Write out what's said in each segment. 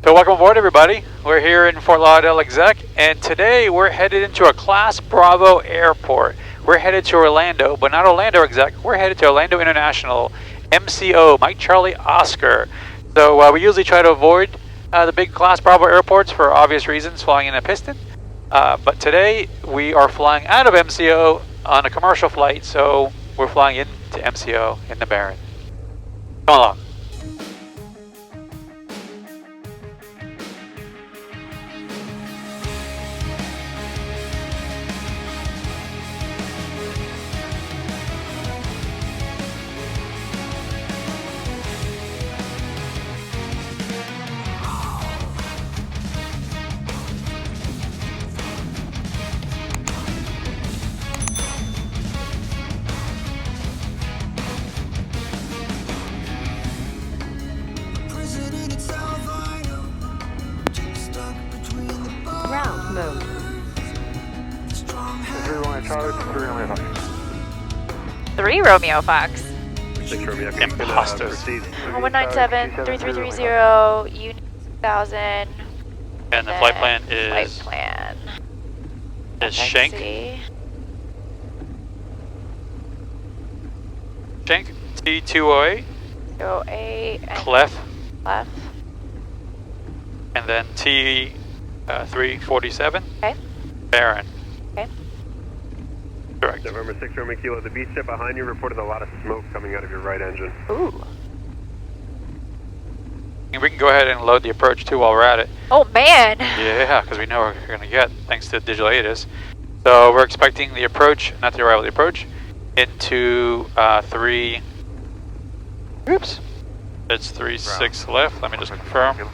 So welcome aboard, everybody. We're here in Fort Lauderdale Exec, and today we're headed into a Class Bravo airport. We're headed to Orlando, but not Orlando Exec. We're headed to Orlando International, MCO, Mike Charlie Oscar. So we usually try to avoid the big Class Bravo airports for obvious reasons, flying in a piston. But today we are flying out of MCO on a commercial flight, so we're flying into MCO in the BAIRN. Come along. Ground mode. 3 Romeo Fox. 6 Romeo. Imposters. 197-3330, Unit 1000. And the flight plan is SHANC. KFXE. SHANC T208. 208 and CLEFF. CLEFF. And then T347. Okay. BAIRN. Okay. Correct. November 6 Roman Kilo, the beach jet behind you reported a lot of smoke coming out of your right engine. Ooh. We can go ahead and load the approach too while we're at it. Oh man. Yeah, because we know what we're going to get thanks to digital ATIS. So we're expecting the approach, not the arrival, the approach, into 3. Oops. It's 36 left. Let me just confirm.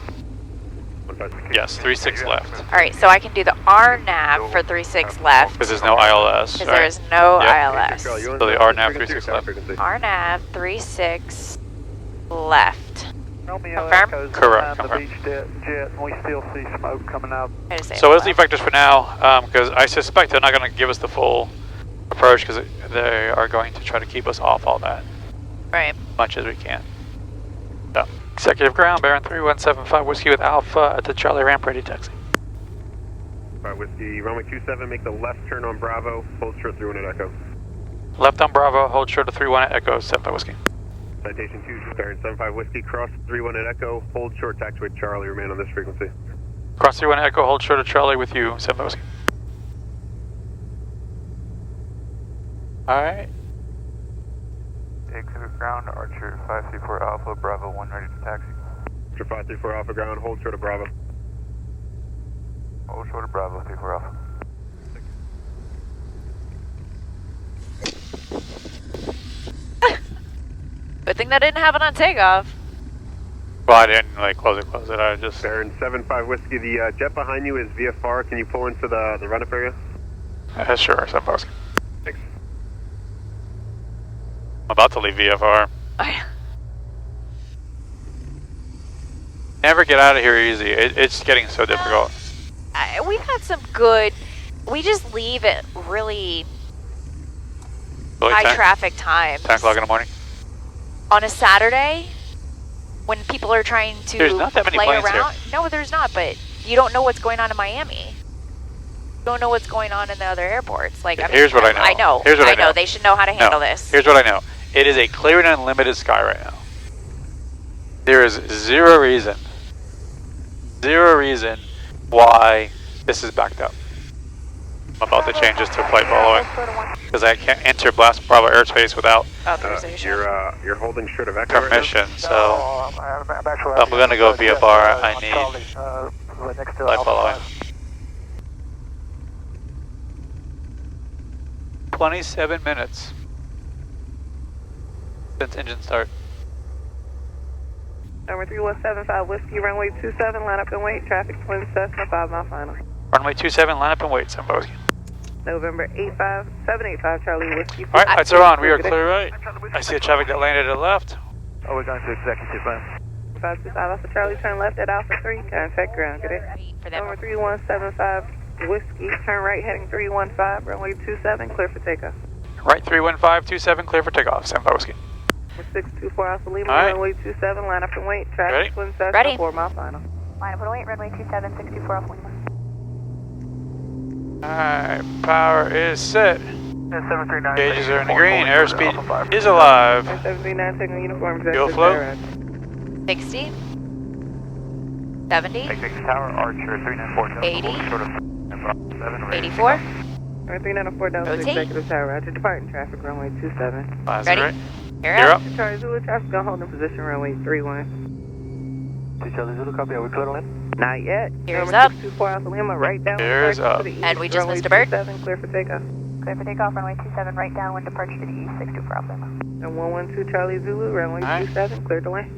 Yes, 36 left. Alright, so I can do the RNAV for 36 left. Because there's no ILS. Because there's no Yep. ILS. So the RNAV 36 left. RNAV 36 left. Confirm? Correct, confirm. The beach jet, we still see smoke coming out. So what's the effectors for now? Because I suspect they're not going to give us the full approach because they are going to try to keep us off all that. Right. As much as we can. So, executive ground, BAIRN 3175 Whiskey with Alpha at the Charlie ramp, ready taxi. Alright, Whiskey, runway 27, make the left turn on Bravo, hold short 31 at Echo. Left on Bravo, hold short of 31 at Echo, 75 Whiskey. Citation 2, BAIRN 75 Whiskey, cross 31 at Echo, hold short taxiway Charlie, remain on this frequency. Cross 31 at Echo, hold short of Charlie with you, 75 Whiskey. Alright. Exit ground, Archer 534 Alpha, Bravo 1 ready to taxi. Archer 534 Alpha ground, hold short of Bravo. Hold short of Bravo, 34 Alpha. Good thing that didn't happen on takeoff. Well, I didn't close it, I just... BAIRN 75 Whiskey, the jet behind you is VFR, can you pull into the run-up area? Sure, 75 Whiskey. Thanks. I'm about to leave VFR. Never get out of here easy. It's getting so difficult. We've had some good, we just leave at really high traffic times. 10 o'clock in the morning? On a Saturday, when people are trying to There's not that many play planes around. here. No, there's not, but you don't know what's going on in Miami. You don't know what's going on in the other airports. Like, I mean, Here's what I know. I know. Here's what I know. They should know how to handle this. Here's what I know. It is a clear and unlimited sky right now. There is zero reason why this is backed up. I'm about to change this to flight following because I can't enter Blast Bravo airspace without Authorization. You're holding short of Echo permission. right So I'm going to go VFR. I need flight following. 27 minutes since engine start. Number 3175 Whiskey, runway 27, line up and wait, traffic twin Cessna, 5 mile final. Runway 27, line up and wait, 75 Whiskey. November 785 Charlie Whiskey. Alright, lights are on. We are clear right. I see a traffic that landed to the left. Oh, we're going to executive land. 525 Alpha Charlie, turn left at Alpha 3, contact ground, good day. For them. Number 3175 Whiskey, turn right heading 315, runway 27, clear for takeoff. Right 31527, clear for takeoff, 75 Whiskey. 624 Alpha Lima, All right. runway 27, line up and wait, traffic Ready? twin Cessna, Ready. 4 mile final. Line up 08, runway 27, 624 off Lima. Alright, power is set. 739. Gauges are in the green. Airspeed is alive. 739, taking uniform. Fuel flow. 60. 70. Take tower, Archer 394. 80. Short of 7. 84. Runway 394, down to Rotate. executive tower. Roger, departing traffic, runway 27. Ready? Right. You're You're up. up. Charlie Zulu, traffic gonna hold in position, runway 31. Charlie Zulu, copy. Are we clear to land? Not yet. Here's Number up. 624 Alpha Lima, right down. Here's departure up. to the east, And we just runway missed a bird. 27, clear for takeoff. Clear for takeoff, runway 27, right downwind, departure to the east, 624 off Lima. And 112 Charlie Zulu, runway Alright. 27, clear to land.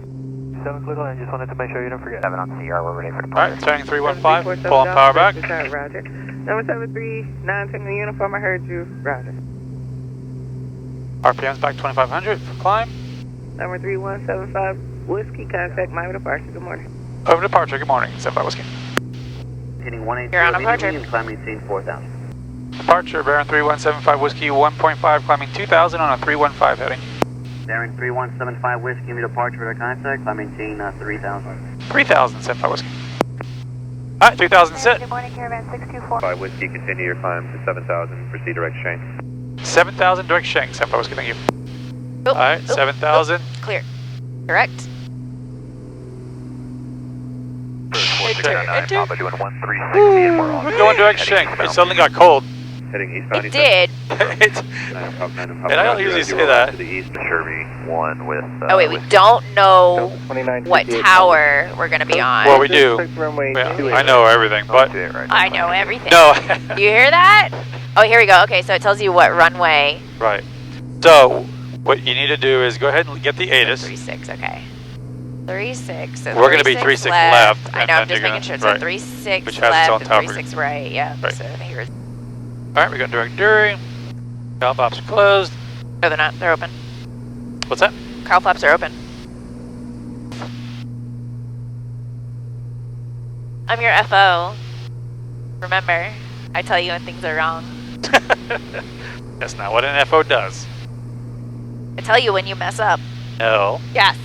7 clear to land. Just wanted to make sure you didn't forget. 7 on CR. We're ready for Alright, turning 315. 734, Pulling power back. Roger. Number 739, taking the uniform, I heard you. Roger. RPM's back 2500 for climb. Number 3175, Whiskey, contact Miami departure. Good morning. Over departure. Good morning. 75 Whiskey. Hitting 180 You're on departure. and climbing maintain 4000. Departure, Baron 3175 Whiskey 1.5, climbing 2000 on a 315 heading. Baron 3175 Whiskey, give me departure for the contact, climb maintain 3000. 3000, 75 Whiskey. Alright, 3000 set. Good morning, Caravan 624. 5 Whiskey, continue your climb to 7000, proceed direct Shank. 7000 direct Shank, 75 Whiskey, thank you. Oh, Alright, oh, 7000. Clear. Correct. Enter, enter. Papa doing 1360 and we're on. We're going direct Shank. It suddenly got cold. Heading eastbound. It did. And I don't usually say that. To the east. Sherby 1 with. Oh wait, we don't know what tower we're gonna be on. Well, we do. Runway Yeah, I know everything, but I know everything. no. Do you hear that? Oh, here we go. Okay, so it tells you what runway. Right. So, what you need to do is go ahead and get the ATIS. 36. Okay. 36. So We're gonna be 36 left, I and know. I'm then just you're making sure. gonna- So 36 Which has its left own and tower. 36 right. Yeah. Right. So here's. Alright, we're going direct Dury. Valve ops are closed. No, they're not. They're open. What's that? Carl flaps are open. I'm your FO. Remember, I tell you when things are wrong. That's not what an FO does. I tell you when you mess up. No. Yes.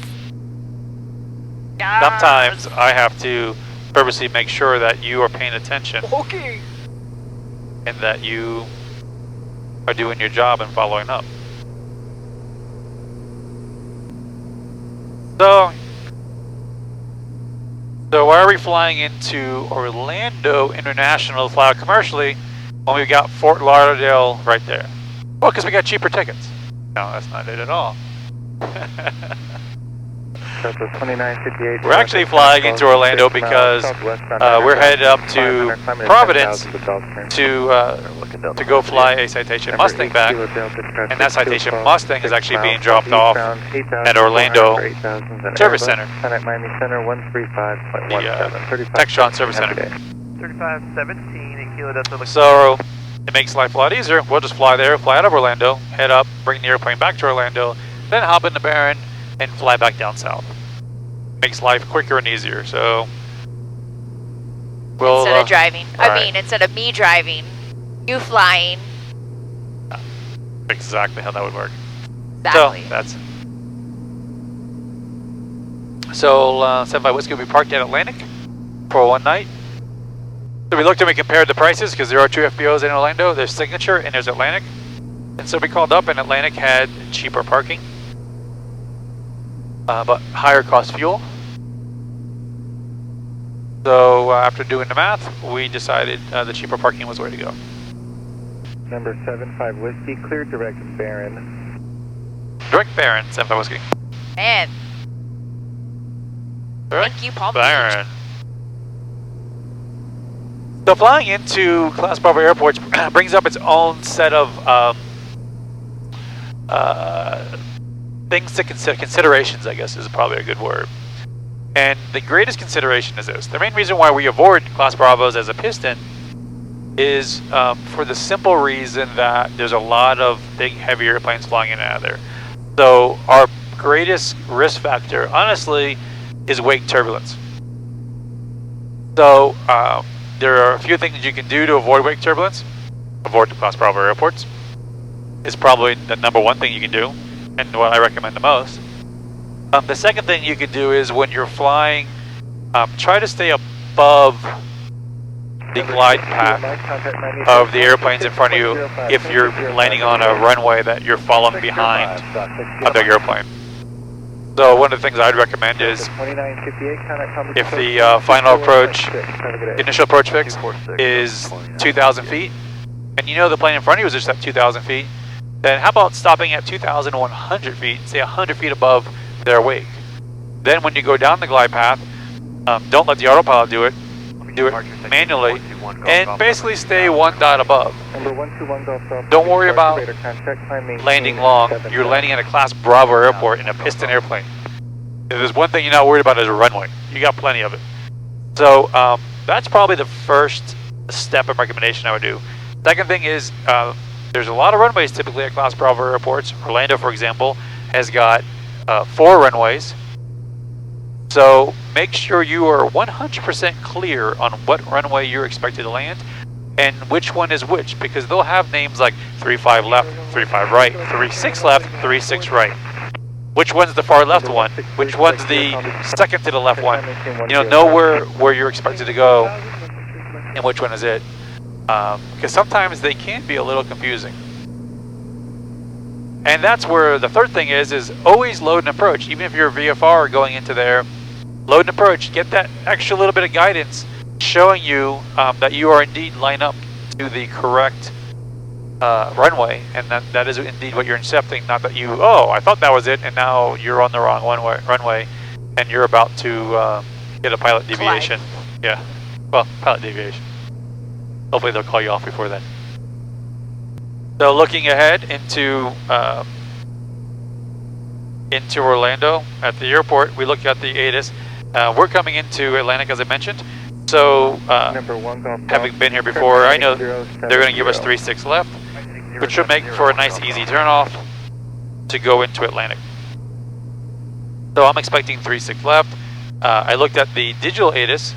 Yes. Sometimes I have to purposely make sure that you are paying attention Okay. and that you are doing your job and following up. So why are we flying into Orlando International to fly out commercially when we've got Fort Lauderdale right there? Well, because we got cheaper tickets. No, that's not it at all. We're actually flying into Orlando because we're headed up to Providence to go fly a Citation Mustang back, and that Citation Mustang is actually being dropped off at Orlando Service Center, the Textron Service Center. 3517 and Kilo Delta. So it makes life a lot easier. We'll just fly there, fly out of Orlando, head up, bring the airplane back to Orlando, then hop in the BAIRN and fly back down south. Makes life quicker and easier. So we'll Instead of driving. right. Instead of me driving, you flying. exactly how that would work. Exactly. So that's so 75 Whiskey will be parked at Atlantic for one night. So we looked and we compared the prices because there are two FBOs in Orlando. There's Signature and there's Atlantic. And so we called up and Atlantic had cheaper parking, but higher cost fuel. So after doing the math, we decided the cheaper parking was the way to go. Number 75 Whiskey, clear direct BAIRN. Direct BAIRN, 75 Whiskey. Man, Direct thank you, Palm Beach. BAIRN. So flying into Class Bravo airports brings up its own set of things to consider. Considerations, I guess, is probably a good word. And the greatest consideration is this. The main reason why we avoid Class Bravos as a piston is for the simple reason that there's a lot of big, heavy airplanes flying in and out of there. So our greatest risk factor, honestly, is wake turbulence. So there are a few things you can do to avoid wake turbulence. Avoid the Class Bravo airports is probably the number one thing you can do, and what I recommend the most. The second thing you can do is when you're flying try to stay above the glide path of the airplanes in front of you if you're landing on a runway that you're following behind a big airplane. So one of the things I'd recommend is if the final approach, initial approach fix is 2,000 feet, and you know the plane in front of you is just at 2,000 feet, then how about stopping at 2,100 feet, say 100 feet above their wake. Then when you go down the glide path, don't let the autopilot do it manually, and basically stay 1 dot above. Don't worry about landing long. You're landing at a Class Bravo airport in a piston airplane. If there's one thing you're not worried about is a runway. You got plenty of it. So that's probably the first step of recommendation I would do. Second thing is there's a lot of runways typically at Class Bravo airports. Orlando, for example, has got 4 runways. So make sure you are 100% clear on what runway you're expected to land and which one is which, because they'll have names like 35 left, 35 right, 36 left, 36 right. Which one's the far left one? Which one's the second to the left one? You know where you're expected to go and which one is it. Because sometimes they can be a little confusing. And that's where the third thing is always load and approach. Even if you're VFR going into there, load and approach, get that extra little bit of guidance showing you that you are indeed lined up to the correct runway, and that is indeed what you're incepting, not that you, oh, I thought that was it, and now you're on the wrong runway, and you're about to get a pilot deviation. Yeah, well, pilot deviation. Hopefully they'll call you off before then. So looking ahead into Orlando at the airport, we look at the ATIS. We're coming into Atlantic, as I mentioned. So having been here before, I know they're going to give us 36 left, which should make for a nice easy turnoff to go into Atlantic. So I'm expecting 36 left. I looked at the digital ATIS,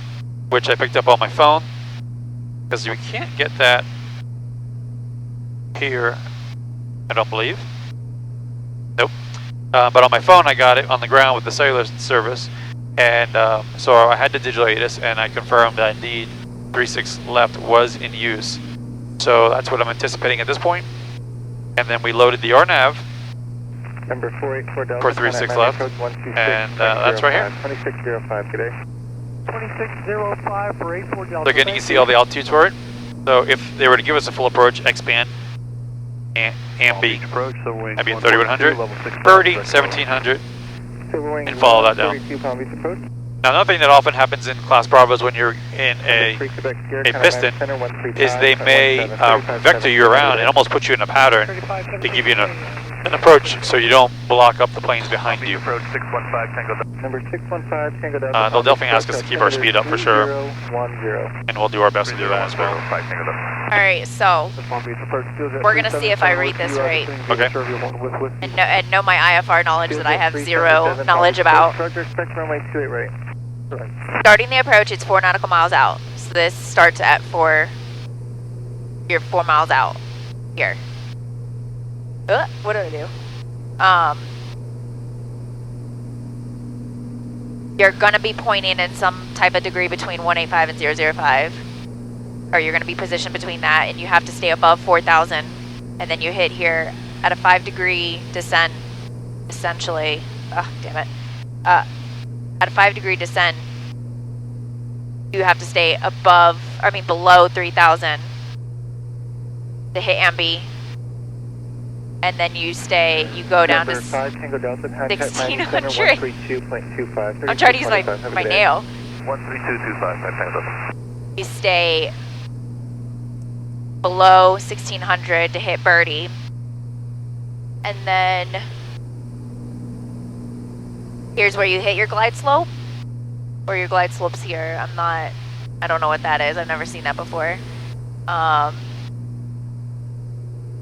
which I picked up on my phone, because we can't get that here, I don't believe. Nope. But on my phone I got it on the ground with the cellular service, and so I had the digital ATIS, and I confirmed that indeed 36 left was in use. So that's what I'm anticipating at this point. And then we loaded the RNAV Number 484 Delta for 36 left, and that's right here. 2605, good day. 2605 for 84 Delta. So again, you can see all the altitudes for it. So if they were to give us a full approach, X-band, AMB, that'd be 3100, Birdie, 1700, and follow that down. Now another thing that often happens in Class Bravo is when you're in a piston is they may vector you around and almost put you in a pattern to give you an approach so you don't block up the planes behind you. Approach 615 Tango Delta. Number 615 Tango Delta. They'll definitely ask us to keep our speed up for sure, and we'll do our best to do that as well. Alright, so we're going to see if I read this right. Okay. And know my IFR knowledge that I have zero knowledge about. Starting the approach, it's 4 nautical miles out. So this starts at 4. You're 4 miles out here. What do I do? You're going to be pointing in some type of degree between 185 and 005. Or you're going to be positioned between that, and you have to stay above 4,000. And then you hit here at a 5-degree descent, essentially. Damn it. At a 5-degree descent, you have to stay below 3,000 to hit ambi. And then you go down to 1,600. I'm trying to use my nail. 13225, You stay below 1,600 to hit birdie. And then here's where you hit your glide slope. Or your glide slope's here. I don't know what that is. I've never seen that before.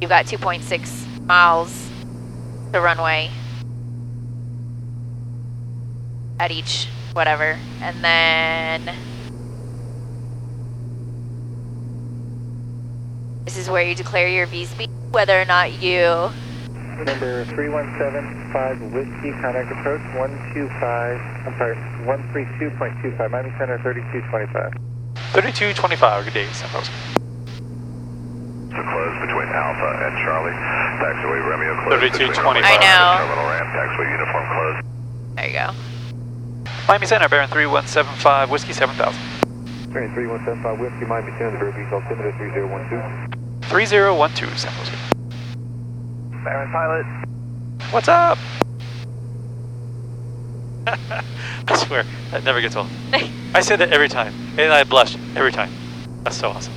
You've got 2.6 miles to runway at each whatever, and then this is where you declare your V-speed, whether or not you Number 3175 Whiskey, contact approach 132.25, Miami Center 3225. 3225, good day, San Francisco. Close between Alpha and Charlie. Taxiway Romeo closed. 3225. I know. Terminal ramp, taxiway uniform closed. There you go. Miami Center, BAIRN 3175, Whiskey 7000. Train 3175 Whiskey, Miami Center, Verbies, altimeter 3012. 3012, San Francisco. BAIRN pilot. What's up? I swear, that never gets old. I say that every time, and I blush every time. That's so awesome.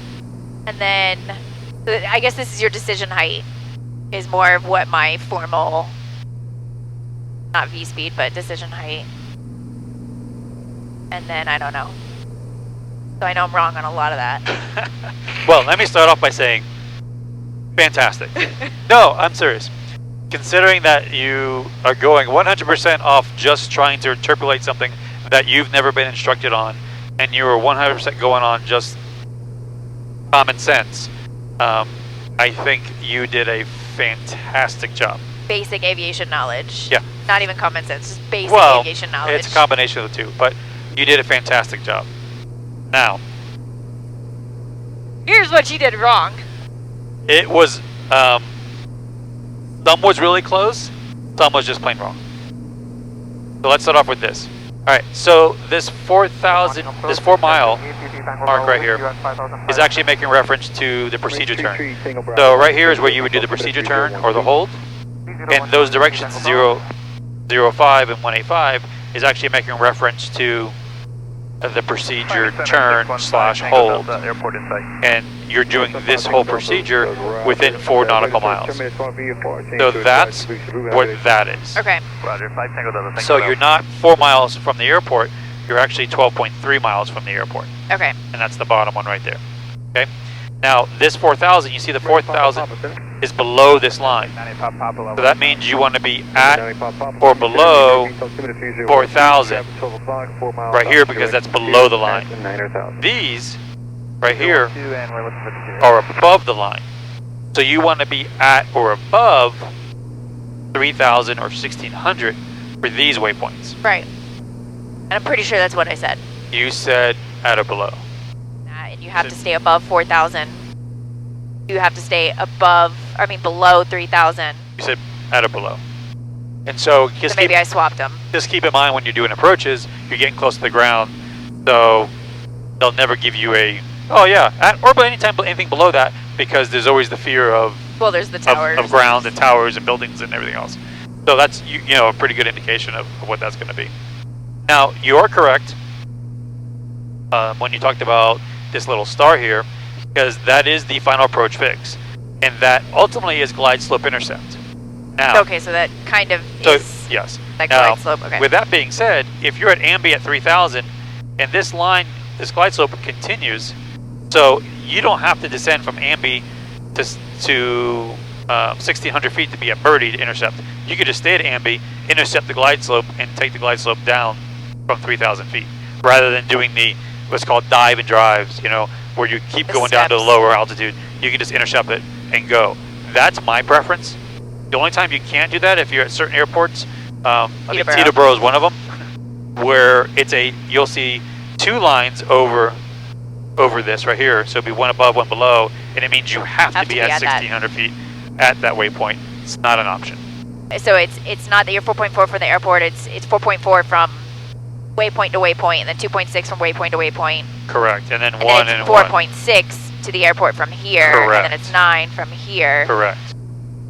And then, so I guess this is your decision height, is more of what my formal, not V-speed, but decision height. And then, I don't know. So I know I'm wrong on a lot of that. Well, let me start off by saying, fantastic. No, I'm serious. Considering that you are going 100% off just trying to interpolate something that you've never been instructed on, and you are 100% going on just common sense, I think you did a fantastic job. Basic aviation knowledge. Yeah. Not even common sense, just basic Well, aviation knowledge. it's a combination of the two, but you did a fantastic job. Now, here's what you did wrong. it was, some was really close, some was just plain wrong. So let's start off with this. Alright, so this 4,000, this 4 mile mark right here is actually making reference to the procedure turn. So right here is where you would do the procedure turn or the hold. And those directions 0, 05 and 185 is actually making reference to the procedure turn / hold. And you're doing this whole procedure within 4 nautical miles. So that's what that is. Okay. Roger, 5 Tango Delta. So you're not 4 miles from the airport, you're actually 12.3 miles from the airport. Okay. And that's the bottom one right there. Okay? Now, this 4,000, you see the 4,000 is below this line. So that means you want to be at or below 4,000 right here because that's below the line. These right here are above the line. So you want to be at or above 3,000 or 1,600 for these waypoints. Right. And I'm pretty sure that's what I said. You said at or below. And you have to stay above 4,000. You have to stay below 3,000. You said at or below. And so So maybe I swapped them. just keep in mind when you're doing approaches, you're getting close to the ground. So they'll never give you a, oh yeah, at or anything below that, because there's always the fear of Well, there's the towers. of ground and towers and buildings and everything else. So that's you know a pretty good indication of what that's going to be. Now you are correct when you talked about this little star here, because that is the final approach fix, and that ultimately is glide slope intercept. Now, Okay, so that kind of so is yes. that Now, glide slope. Okay. with that being said, if you're at ambi at 3,000, and this line, this glide slope continues, so you don't have to descend from ambi to 1,600 feet to be at birdie to intercept. You could just stay at ambi, intercept the glide slope, and take the glide slope down from 3,000 feet, rather than doing the what's called dive and drives, you know, where you keep The going down to a steps. lower altitude. You can just intercept it and go. That's my preference. The only time you can't do that if you're at certain airports, I think Teterboro. Teterboro is one of them, where it's you'll see 2 lines over this right here, so it'll be one above, one below, and it means you have to be at 1,600 feet at that waypoint. It's not an option. So it's not that you're 4.4 from the airport. It's 4.4 from waypoint to waypoint, and then 2.6 from waypoint to waypoint. Correct, and then And 1 then and it's 1. 4.6 to the airport from here, Correct. and then it's 9 from here. Correct.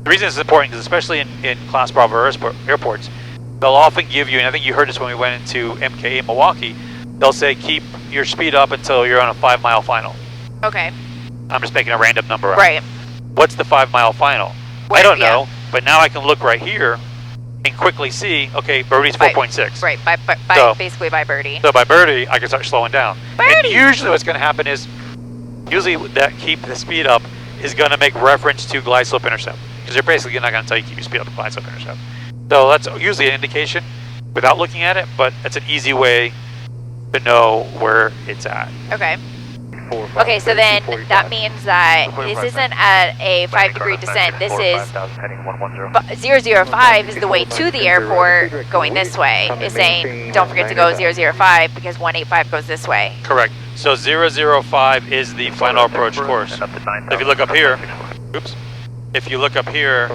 The reason it's important is especially in Class Bravo airports, they'll often give you, and I think you heard this when we went into MKA Milwaukee, they'll say keep your speed up until you're on a 5-mile final. Okay. I'm just making a random number up. Right. What's the 5-mile final? I don't know, but now I can look right here and quickly see, okay, birdie's 4.6. Right. Basically by birdie. So by birdie, I can start slowing down. Birdie! And usually what's going to happen is, that keep the speed up is going to make reference to glide slope intercept. Because they're basically not going to tell you keep your speed up to glide slope intercept. So that's usually an indication without looking at it, but it's an easy way to know where it's at. Okay. Okay, so then that means that this isn't at a 5-degree descent. This is 005 is the way to the airport going this way. Is saying don't forget to go 005 because 185 goes this way. Correct. So 005 is the final approach course. If you look up here, oops. If you look up here,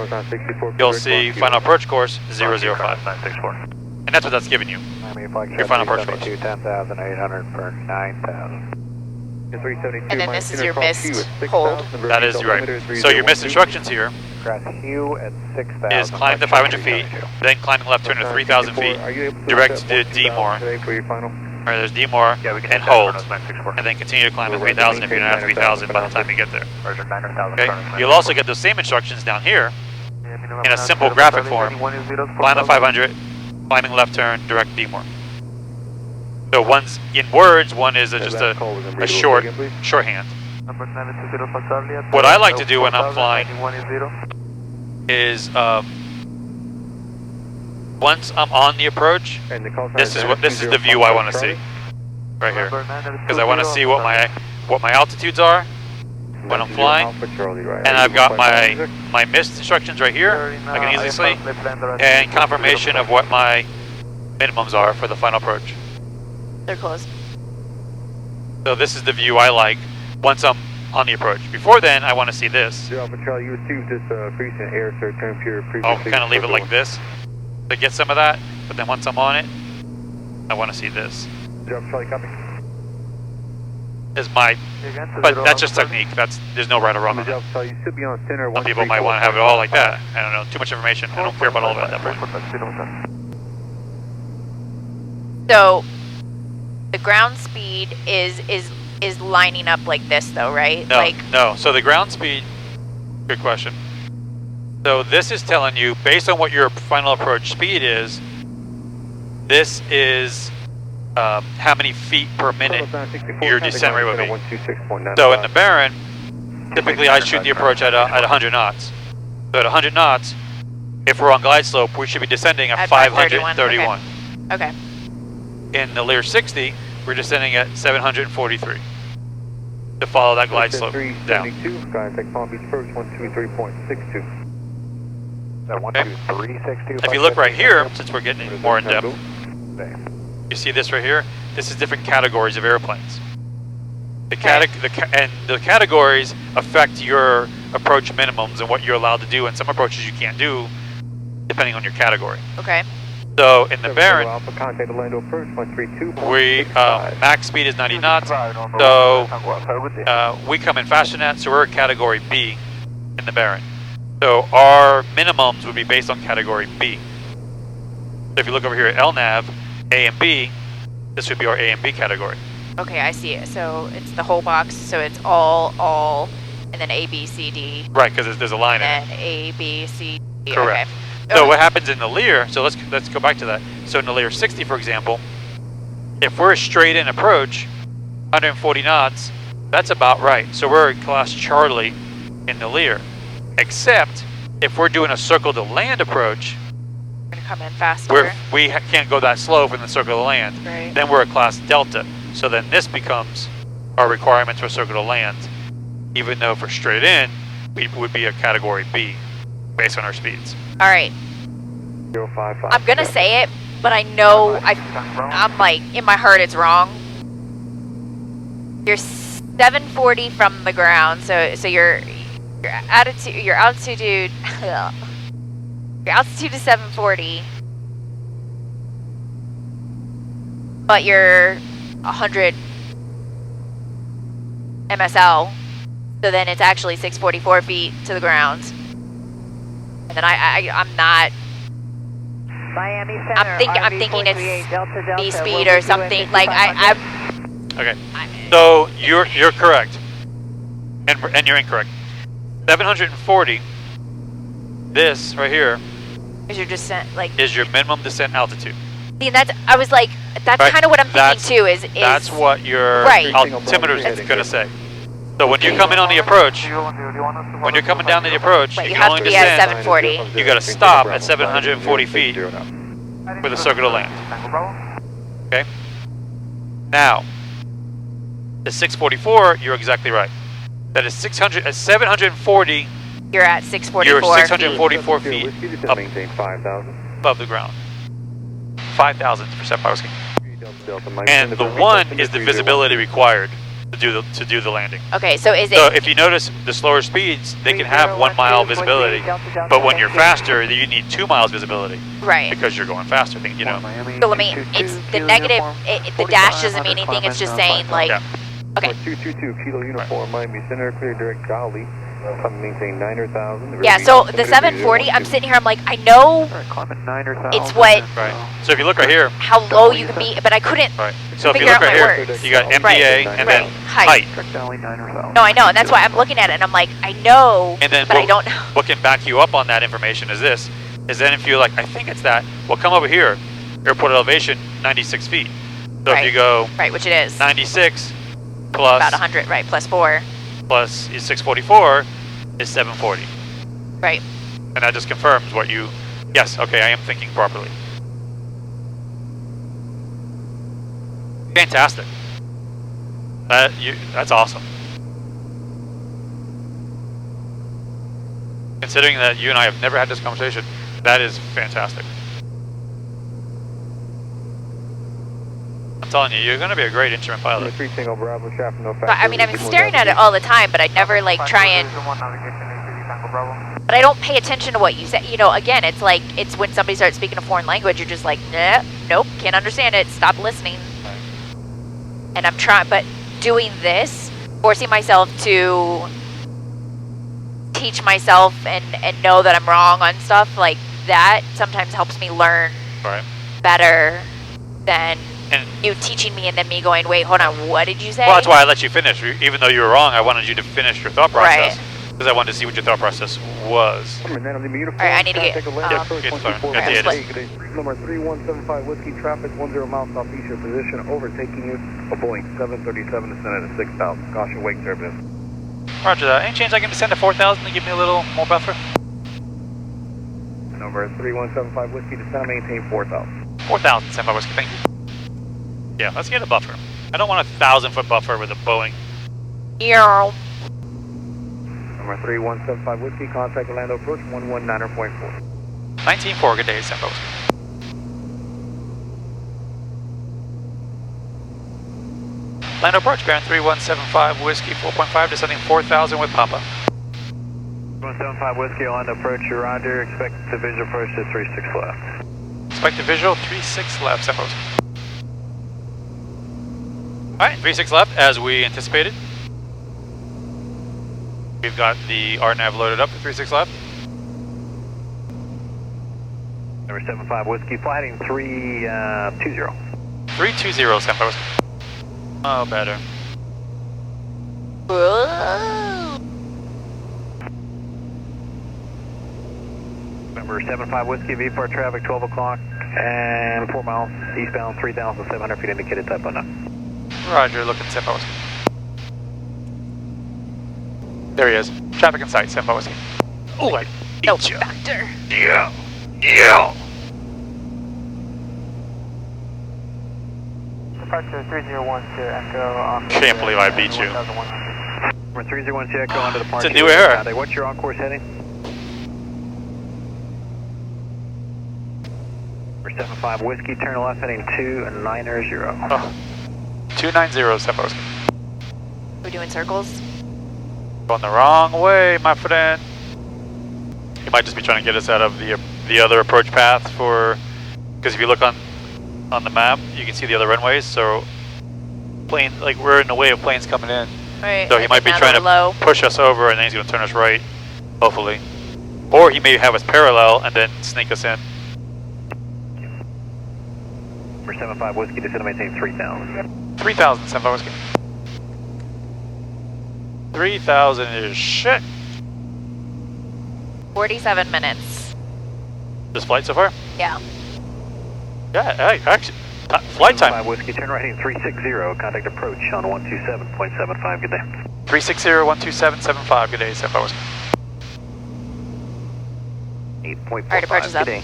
you'll see final approach course 005. And that's what that's giving you. Your final approach course. 10,800 per 9,000. And then this is your missed hold. That is right. So your missed instructions here is climb to 500 feet, then climbing left turn to 3,000 feet, direct to D-more. Or there's D-more and hold, and then continue to climb to 3,000 if you're not at 3,000 by the time you get there. Okay. You'll also get those same instructions down here in a simple graphic form. Climb to 500, climbing left turn, direct D-more. So one's in words, one is just a shorthand. What I like to do when I'm flying is once I'm on the approach, this is the view I want to see right here, because I want to see what my altitudes are when I'm flying, and I've got my missed instructions right here. I can easily see, and confirmation of what my minimums are for the final approach. They're closed. So this is the view I like once I'm on the approach. Before then, I want to see this. You received this recent air search term for your I'll kind of leave it like this to get some of that, but then once I'm on it, I want to see this. Is my, but that's just technique. There's no right or wrong on that. Some people might want to have it all like that. I don't know, too much information. I don't care about all of it at that point. So the ground speed is lining up like this though, right? No, no. So the ground speed, good question. So this is telling you, based on what your final approach speed is, this is how many feet per minute your descent rate would be. So in the BAIRN, typically I shoot the approach at 100 knots. So at 100 knots, if we're on glide slope, we should be descending at 531. Okay. In the Lear 60, we're descending at 743 to follow that glide slope down. Okay. If you look right here, since we're getting more in depth, you see this right here? This is different categories of airplanes. The categories affect your approach minimums and what you're allowed to do, and some approaches you can't do depending on your category. Okay. So in the BAIRN, we max speed is 90 knots. So we come in faster than that. So we're a category B in the BAIRN. So our minimums would be based on category B. So if you look over here at LNAV, A and B, this would be our A and B category. Okay, I see it. So it's the whole box. So it's all, and then A, B, C, D. Right, because there's a line in it. And A, B, C, D. Correct. Okay. So what happens in the Lear, so let's go back to that. So in the Lear 60, for example, if we're a straight in approach, 140 knots, that's about right. So we're in class Charlie in the Lear. Except if we're doing a circle to land approach, We're gonna come in faster. we can't go that slow from the circle to land. Right. Then we're a class Delta. So then this becomes our requirements for circle to land. Even though for straight in, we would be a category B based on our speeds. All right. I'm gonna say it, but I know I'm like in my heart it's wrong. You're 740 from the ground, so your altitude is 740, but you're 100 MSL, so then it's actually 644 feet to the ground. And then I'm not. Miami Center, I'm thinking it's B speed or something. Like I'm. Okay. So you're correct, and you're incorrect. 740. This right here Is your descent like? is your minimum descent altitude. See, that's I was like, that's Right. kind of what I'm thinking too. Is That's what your Right. altimeter is going to say. So when you come in on the approach, when you're coming down to the approach, But you you can have only to be at descend. 740. You got to stop at 740 feet with a circle to land. Okay. Now, The 644, you're exactly right. That is 740. You're at 644. You're 644 feet Whiskey, just up maintain 5,000. above the ground. 5,000 for St. Whiskey. Delta, Mike, And the 1 is the visibility required to do the landing. Okay, so is it? So if you notice the slower speeds, they can have 1 mile visibility, but when you're faster, you need 2 miles visibility Right. because you're going faster. You know. So let me. It's the negative. The dash doesn't mean anything. It's just saying like. Yeah. Okay. 222 Kilo Uniform, Miami Center, clear direct Golly. Maintain 9,000. Yeah. So the 740, I'm sitting here. I'm like, I know it's what Right. So if you look right here. how low you can be, but I couldn't. Right. So if you Figure look out right my here, words. you got MDA Right. and Right. then Height. height. No, I know, and that's why I'm looking at it, and I'm like, I know, And then but I don't know. what can back you up on that information is this. Is then if you're like, I think it's that, well, come over here. Airport elevation, 96 feet. So if you go Right, which it is. 96 plus About 100, right, plus 4. plus is 644 is 740. Right. And that just confirms what you, yes, okay, I am thinking properly. Fantastic. That's awesome. Considering that you and I have never had this conversation, that is fantastic. I'm telling you, you're going to be a great instrument pilot. 3 Single Bravo, traffic, no But, I mean, I'm staring at it all the time, but I never like try and. But I don't pay attention to what you say. You know, again, it's like it's when somebody starts speaking a foreign language, you're just like, nah, nope, can't understand it. Stop listening. And I'm trying, but doing this, forcing myself to teach myself and know that I'm wrong on stuff like that sometimes helps me learn Right. better than And you teaching me and then me going, wait, hold on, what did you say? well, that's why I let you finish. Even though you were wrong, I wanted you to finish your thought process. Right. Because I wanted to see what your thought process was. All right, I need to get. Get started. Get the edits. Number 3175 Whiskey, traffic 10 miles southeast your position, overtaking you, a Boeing 737 descended at 6,000. Caution, wake turbulence. Roger that. Any chance I can descend to 4,000 and give me a little more buffer? Number 3175 Whiskey, descend, maintain 4,000. 4,000, St. Whiskey, thank you. Yeah, let's get a buffer. I don't want a 1,000-foot buffer with a Boeing. Yeah. Number 3175 Whiskey, contact Orlando approach 119.4. 19.4, good day, St. Whiskey. Orlando approach, BAIRN 3175 Whiskey, 4.5, descending 4,000 with Papa. 175 Whiskey, Orlando approach, you're Roger. Expect the visual approach to 36 left. Expect a visual, 36 left, St. Whiskey. Alright, 36 left, as we anticipated. We've got the RNAV loaded up for 36 left. Number 75 Whiskey, flight heading 320. 320, St. Whiskey. Oh, better. Whoa. Number 75 Whiskey, V4 traffic 12 o'clock and 4 miles eastbound, 3,700 feet indicated type unknown. Roger, looking St. Whiskey. There he is. Traffic in sight, St. Whiskey. Oh, I No beat you. factor. Yeah. Yeah. Departure 301 to Echo. Can't believe I beat you. Number 301 to Echo onto the park. It's a new era. What's your on-course heading? Number 75 Whiskey, turn left heading 290. Oh. 290, St. Whiskey. We're doing circles. Going the wrong way, my friend. He might just be trying to get us out of the other approach path for, because if you look on the map, you can see the other runways. So, plane, like we're in the way of planes coming in. Right. So he might be trying to push us over, and then he's going to turn us right, hopefully. Or he may have us parallel and then sneak us in. Number 75 Whiskey, descend to maintain 3,000. 3,000, St. Whiskey. 3,000 is shit. 47 minutes. This flight so far? Yeah. Yeah, actually, flight time. 75 Whiskey, turn right heading 360, contact approach on 127.75, good day. 360, 127.75, good day, St. Whiskey. 8.45, Alright, approach is up. good day.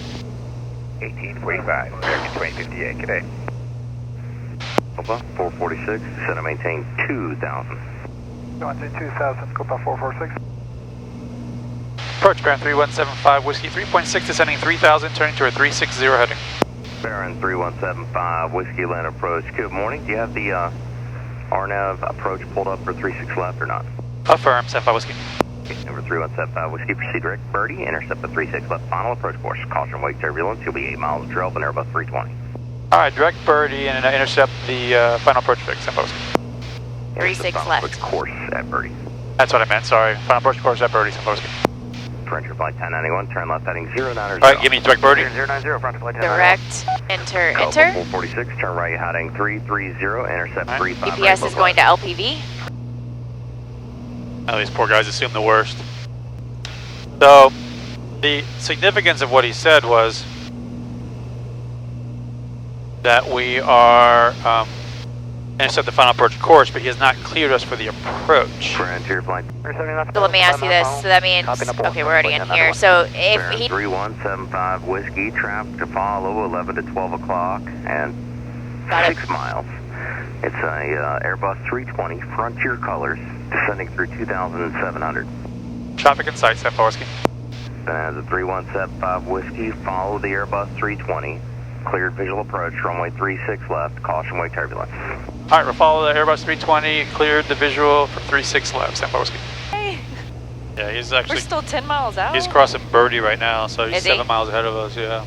1845, American 2058, good day. Alpha 446, set and maintain 2000. Go on to 2000, Scopa 446. Approach BAIRN 3175 Whiskey 3.6 descending 3000, turning to a 360 heading. BAIRN 3175 Whiskey Land approach. Good morning. Do you have the RNAV approach pulled up for 36 left or not? Affirm, 75 Whiskey. Okay, number 3175 Whiskey, proceed direct birdie, intercept the 36 left final approach course. Caution wake turbulence, you'll be 8 miles of trail and Airbus 320. Alright, direct birdie and intercept the final approach fix, 75 Whiskey. 36 final left. approach course at birdie. That's what I meant, sorry. Final approach course at birdie, 75 Whiskey. French flight 1091, turn left heading 090. Alright, give me direct birdie. 090, front flight 10. Direct, enter, Call enter. 446, turn right heading 330, intercept Alright. 35. GPS is going to LPV. Oh, these poor guys assume the worst. So, the significance of what he said was that we are intercept the final approach course, but he has not cleared us for the approach. Frontier flight. So let me ask you this. So that means, okay, we're already in here. So if BAIRN he 3175 Whiskey, traffic to follow 11 to 12 o'clock and Got it. 6 miles. It's a Airbus 320 Frontier colors descending through 2,700. Traffic in sight, 75 Whiskey. Then as a 3175 Whiskey, follow the Airbus 320. Cleared visual approach, runway 36 left, caution wake turbulence. Alright, we'll follow the Airbus 320, cleared the visual for 36 left, 75 Whiskey. Hey, Yeah, he's we're actually, still 10 miles out. he's crossing birdie right now, so he's Is he? 7 miles ahead of us, yeah.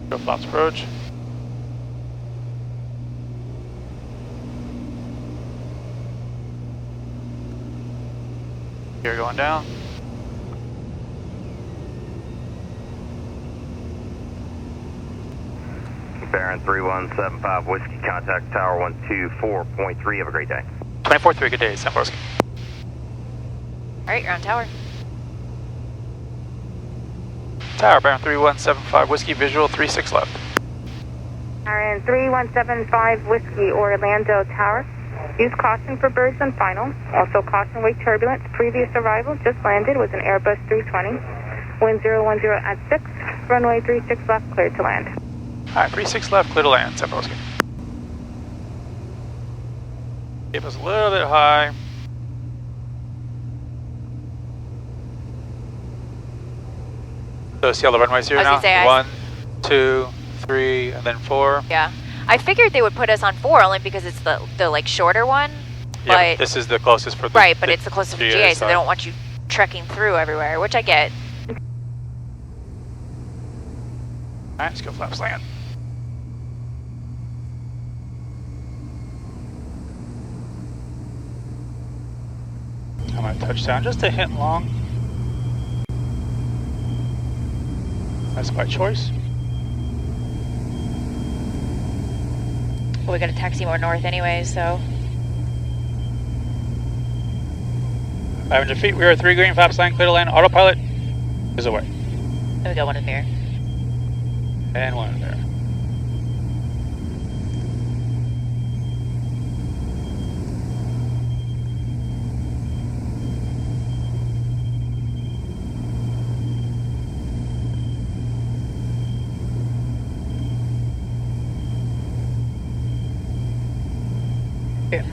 Go flaps approach. Gear going down. BAIRN 3175 Whiskey, contact tower 124.3. Have a great day. 24-3, good day, 75 Whiskey. Alright, you're on tower. Tower, BAIRN 3175 Whiskey, visual 36 left. RN 3175 Whiskey, Orlando Tower. Use caution for birds on final. Also caution wake turbulence. Previous arrival just landed was an Airbus 320. Wind 010 at 6. Runway 36 left, cleared to land. Alright, 36 left, clear to land, 75 Whiskey. Keep us a little bit high. So see all the runways here I was now? gonna say, 1, 2, 3, and then 4. Yeah. I figured they would put us on 4 only because it's the like shorter one. Yeah, But this is the closest for the right, but it's the closest to GA, so side. they don't want you trekking through everywhere, which I get. Alright, let's go flaps land. I might touch down just a hint long. That's by choice. Well, we got to taxi more north anyway, so 500 feet, we are 3 green, flaps land, clear to land, autopilot is away. then we got one in the mirror. And 1 in there.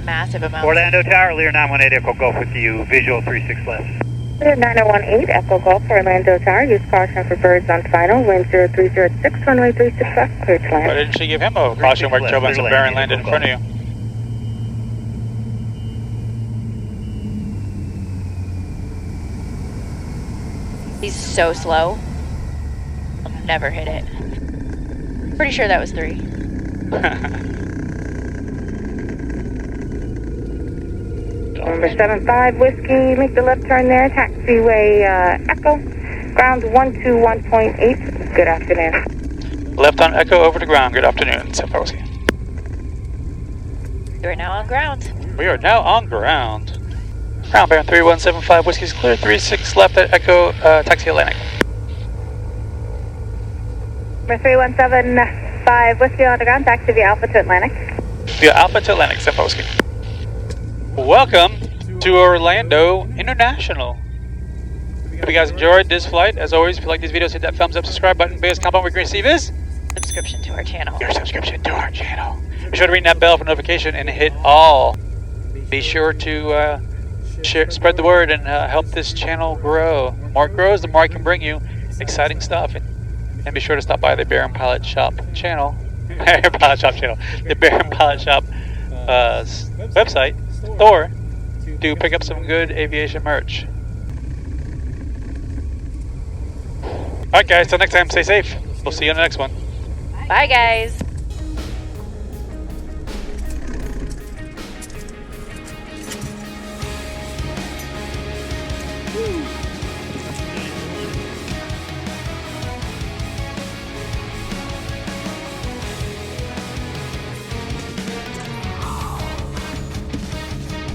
Massive amount. Orlando Tower, Lear 918 Echo Golf with you, visual 36 left. Lear 9018 Echo Golf for Orlando Tower. Use caution for birds on final. Wind 0306. Runway 36 left, cleared to Why land. didn't she give him a caution wake turbulence if BAIRN landed in front of you? He's so slow. I'll never hit it. Pretty sure that was 3. Number 75 Whiskey, make the left turn there. Taxiway Echo. Ground 121.8. Good afternoon. Left on Echo over to ground, good afternoon, 75 Whiskey. You're now on ground. We are now on ground. Ground BAIRN 3175 Whiskey's clear, 36 left at Echo, taxi Atlantic. Number 3175 Whiskey on the ground. Taxi via Alpha to Atlantic. Via Alpha to Atlantic, 75 Whiskey. Welcome to Orlando International. Hope you guys enjoyed this flight. As always, if you like these videos, hit that thumbs up, subscribe button. Biggest compliment we can receive is Subscription to our channel. your subscription to our channel. Be sure to ring that bell for notification and hit all. Be sure to spread the word and help this channel grow. The more it grows, the more I can bring you exciting stuff. And be sure to stop by the BAIRN Pilot Shop channel. BAIRN Pilot Shop channel. The BAIRN Pilot Shop website store to pick up some good aviation merch. Alright guys, till next time, stay safe. We'll see you on the next one. Bye, guys.